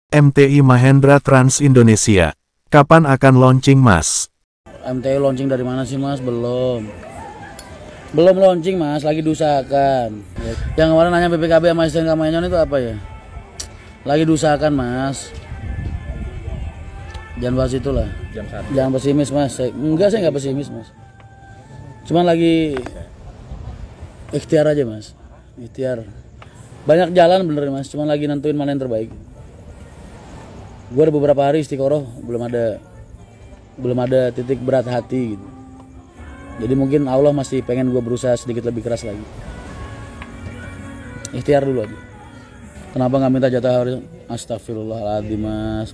MTI Mahendra Trans Indonesia. Kapan akan launching, Mas? MTI launching dari mana sih, Mas? Belum launching, Mas, lagi diusahakan. Yang kemarin nanya BPKB sama STNK Mainyon itu apa ya? Lagi diusahakan, Mas. Jangan bahas itulah. Jangan pesimis, Mas. Enggak, saya nggak pesimis, Mas. Cuman lagi ikhtiar aja, Mas. Ikhtiar. Banyak jalan bener, Mas. Cuman lagi nentuin mana yang terbaik. Gue ada beberapa hari istiqoroh, belum ada titik berat hati gitu. Jadi mungkin Allah masih pengen gue berusaha sedikit lebih keras lagi. Ikhtiar dulu aja. Kenapa nggak minta jatah hari? Astagfirullahaladzim, Mas.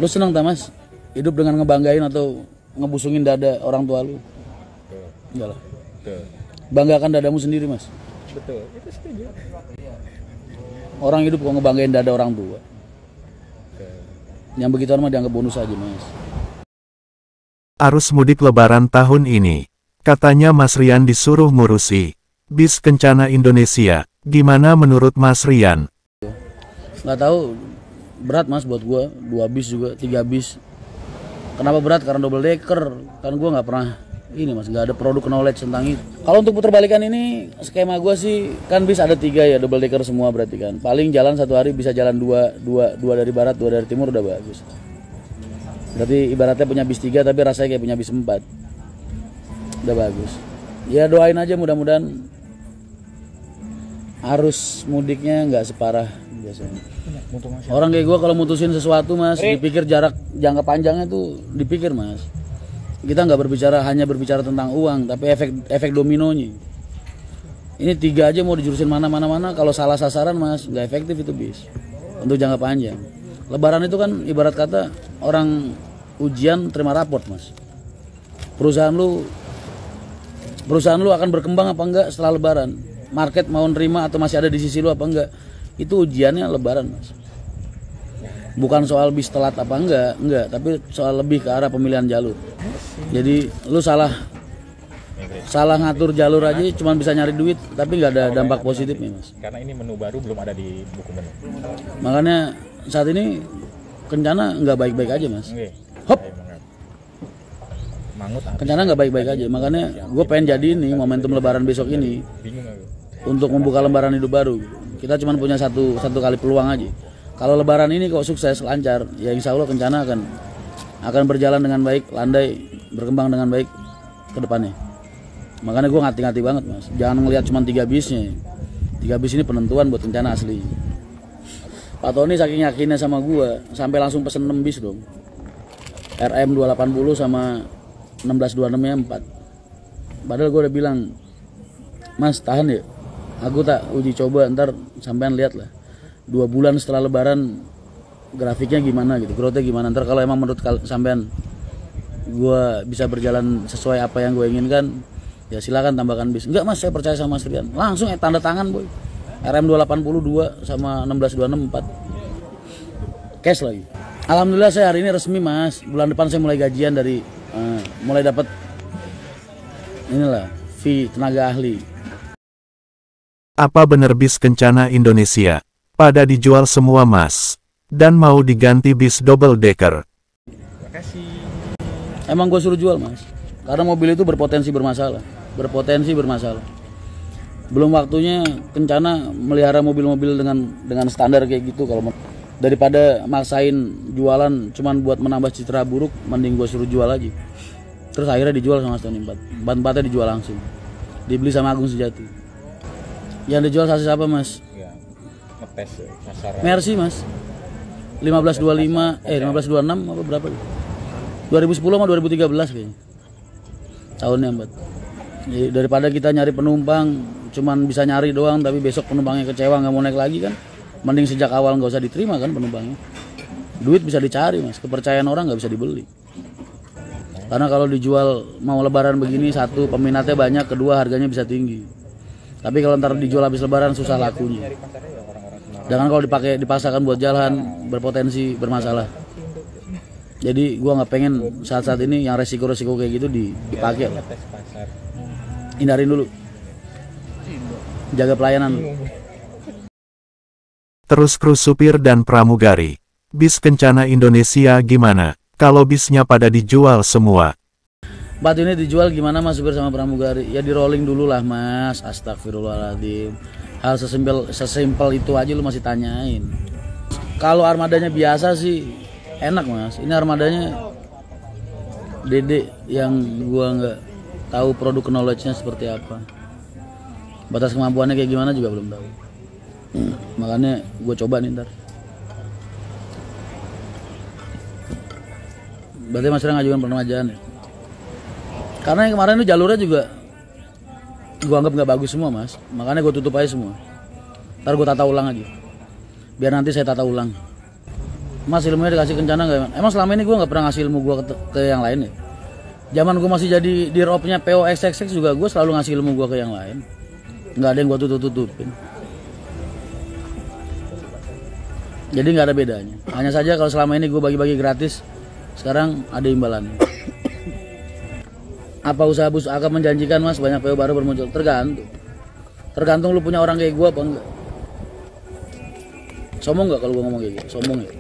Lu seneng tak, Mas? Hidup dengan ngebanggain atau ngebusungin dada orang tua lu? Enggak lah. Banggakan dadamu sendiri, Mas. Betul, itu setuju. Orang hidup kok ngebanggain dada orang tua. Yang begituan mah dianggap bonus aja, Mas. Arus mudik lebaran tahun ini. Katanya Mas Rian disuruh ngurusi bis Kencana Indonesia. Gimana menurut Mas Rian? Nggak tahu, berat, Mas, buat gua. 2 bis juga, 3 bis. Kenapa berat? Karena double decker. Kan gua nggak pernah ini, Mas, nggak ada produk knowledge tentang itu. Kalau untuk putar balikan ini, skema gua sih kan bis ada 3 ya, double decker semua berarti kan. Paling jalan satu hari bisa jalan 2 dari barat, 2 dari timur, udah bagus. Berarti ibaratnya punya bis 3 tapi rasanya kayak punya bis 4. Udah bagus. Ya doain aja mudah-mudahan arus mudiknya nggak separah biasanya. Orang kayak gua kalau mutusin sesuatu, Mas, dipikir jangka panjangnya tuh dipikir, Mas. Kita nggak hanya berbicara tentang uang, tapi efek dominonya. Ini 3 aja mau dijurusin mana, kalau salah sasaran, Mas, nggak efektif itu bis untuk jangka panjang. Lebaran itu kan ibarat kata orang ujian terima raport, Mas. Perusahaan lu akan berkembang apa enggak setelah Lebaran? Market mau nerima atau masih ada di sisi lu apa enggak? Itu ujiannya Lebaran, Mas. Bukan soal bis telat apa enggak, tapi soal lebih ke arah pemilihan jalur. Jadi lu salah ngatur jalur aja cuma bisa nyari duit tapi nggak ada dampak positifnya, Mas. Karena ini menu baru belum ada di buku menu. Makanya saat ini Kencana nggak baik-baik aja, Mas. Hop. Kencana nggak baik-baik aja. Makanya gue pengen jadi ini momentum Lebaran besok ini untuk membuka lembaran hidup baru. Kita cuma punya satu kali peluang aja. Kalau Lebaran ini kok sukses lancar, ya insya Allah Kencana akan berjalan dengan baik, landai, berkembang dengan baik ke depannya. Makanya gue ngati-ngati banget, Mas. Jangan ngelihat cuma 3 bisnya. 3 bis ini penentuan buat Kencana asli. Pak Tony saking yakinnya sama gue, sampai langsung pesen 6 bis dong. RM 280 sama 1626 nya 4. Padahal gue udah bilang, Mas tahan ya, aku tak uji coba, ntar sampean lihat lah 2 bulan setelah Lebaran grafiknya gimana gitu, growth-nya gimana. Ntar kalau emang menurut sampean gue bisa berjalan sesuai apa yang gue inginkan, ya silakan tambahkan bis. Enggak, Mas, saya percaya sama Mas Rian. Langsung tanda tangan, boy. RM 282 sama 1626 4. Cash lagi. Alhamdulillah saya hari ini resmi, Mas. Bulan depan saya mulai gajian dari mulai dapat inilah fee tenaga ahli. Apa bener bis Kencana Indonesia pada dijual semua, Mas? Dan mau diganti bis double decker? Makasih. Emang gue suruh jual, Mas. Karena mobil itu berpotensi bermasalah. Belum waktunya Kencana melihara mobil-mobil dengan standar kayak gitu. Kalau daripada maksain jualan cuman buat menambah citra buruk, mending gue suruh jual aja. Terus akhirnya dijual sama Stone 4. Ban-bannya dijual langsung. Dibeli sama Agung Sejati. Yang dijual sasis apa, Mas? Ya, ngetes pasaran. Mercy, Mas. 1526 apa berapa? 2010 sama 2013 kayaknya. Tahunnya, Mbak. Jadi daripada kita nyari penumpang cuman bisa nyari doang tapi besok penumpangnya kecewa nggak mau naik lagi kan, mending sejak awal nggak usah diterima kan penumpangnya. Duit bisa dicari, Mas, kepercayaan orang nggak bisa dibeli. Karena kalau dijual mau Lebaran begini, satu peminatnya banyak, kedua harganya bisa tinggi. Tapi kalau ntar dijual habis Lebaran susah lakunya. Jangan kalau dipaksakan buat jalan, berpotensi bermasalah. Jadi gua nggak pengen saat-saat ini yang resiko-resiko kayak gitu dipakai. Hindarin dulu. Jaga pelayanan. Terus kru supir dan pramugari. Bis Kencana Indonesia gimana? Kalau bisnya pada dijual semua. Bat ini dijual gimana mas supir sama pramugari? Ya di rolling dulu lah mas. Astagfirullahaladzim. Hal sesimpel itu aja lu masih tanyain. Kalau armadanya biasa sih enak mas. Ini armadanya Dede yang gua nggak tahu produk knowledge-nya seperti apa. Batas kemampuannya kayak gimana juga belum tahu. Makanya gue coba nih ntar. Berarti Mas Rian ngajukan peremajaan ya? Karena yang kemarin itu jalurnya juga gue anggap nggak bagus semua mas. Makanya gue tutup aja semua. Ntar gue tata ulang aja. Biar nanti saya tata ulang. Mas ilmunya dikasih Kencana nggak? Emang selama ini gue nggak pernah ngasih ilmu gue ke yang lain ya? Zaman gue masih jadi di ropnya PO XXX juga gue selalu ngasih ilmu gue ke yang lain. Nggak ada yang gue tutupin. Jadi nggak ada bedanya. Hanya saja kalau selama ini gue bagi-bagi gratis, sekarang ada imbalannya. Apa usaha bus akan menjanjikan mas banyak PO baru bermuncul? Tergantung lu punya orang kayak gue apa enggak. Sombong nggak kalau gue ngomong kayak gitu? Sombong ya.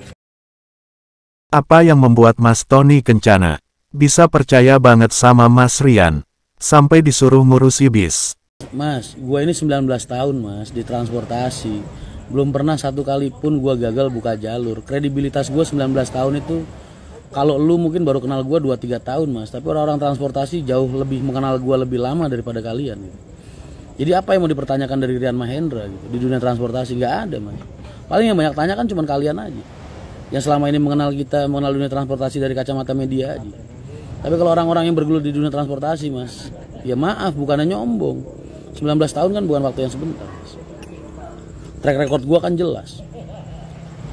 Apa yang membuat Mas Tony Kencana bisa percaya banget sama Mas Rian sampai disuruh ngurusi bis? Mas, gue ini 19 tahun mas di transportasi. Belum pernah satu kali pun gue gagal buka jalur. Kredibilitas gue 19 tahun itu, kalau lu mungkin baru kenal gue 2-3 tahun mas. Tapi orang-orang transportasi jauh lebih mengenal gue lebih lama daripada kalian gitu. Jadi apa yang mau dipertanyakan dari Rian Mahendra gitu di dunia transportasi? Nggak ada mas. Paling yang banyak tanya kan cuma kalian aja, yang selama ini mengenal kita, mengenal dunia transportasi dari kacamata media aja. Tapi kalau orang-orang yang bergelut di dunia transportasi mas, ya maaf bukannya nyombong, 19 tahun kan bukan waktu yang sebentar mas. Track record gue kan jelas.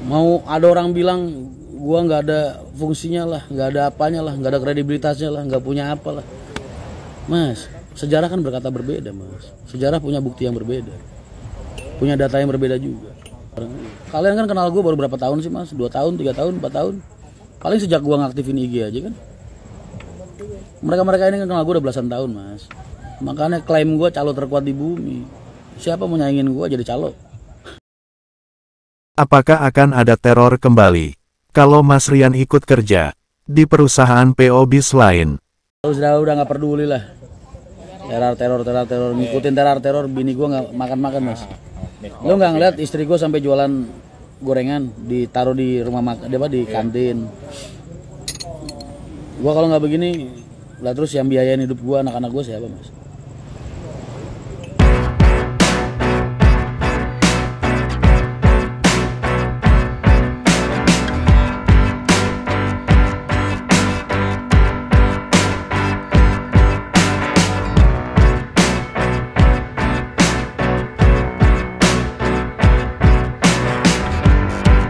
Mau ada orang bilang gue nggak ada fungsinya lah, nggak ada apanya lah, nggak ada kredibilitasnya lah, nggak punya apa lah. Mas, sejarah kan berkata berbeda mas. Sejarah punya bukti yang berbeda, punya data yang berbeda juga. Kalian kan kenal gue baru berapa tahun sih mas? 2 tahun, 3 tahun, 4 tahun. Paling sejak gue ngaktifin IG aja kan. Mereka ini kan kenal gue udah belasan tahun mas. Makanya klaim gue calo terkuat di bumi. Siapa mau nyaingin gue jadi calo? Apakah akan ada teror kembali kalau Mas Rian ikut kerja di perusahaan PO bis lain? Udah nggak peduli lah. Teror ngikutin teror bini gue nggak makan mas. Lo nggak ngeliat istri gue sampai jualan gorengan ditaruh di rumah makan, di kantin. Gue kalau nggak begini lah terus yang biayain hidup gue, anak-anak gue siapa mas?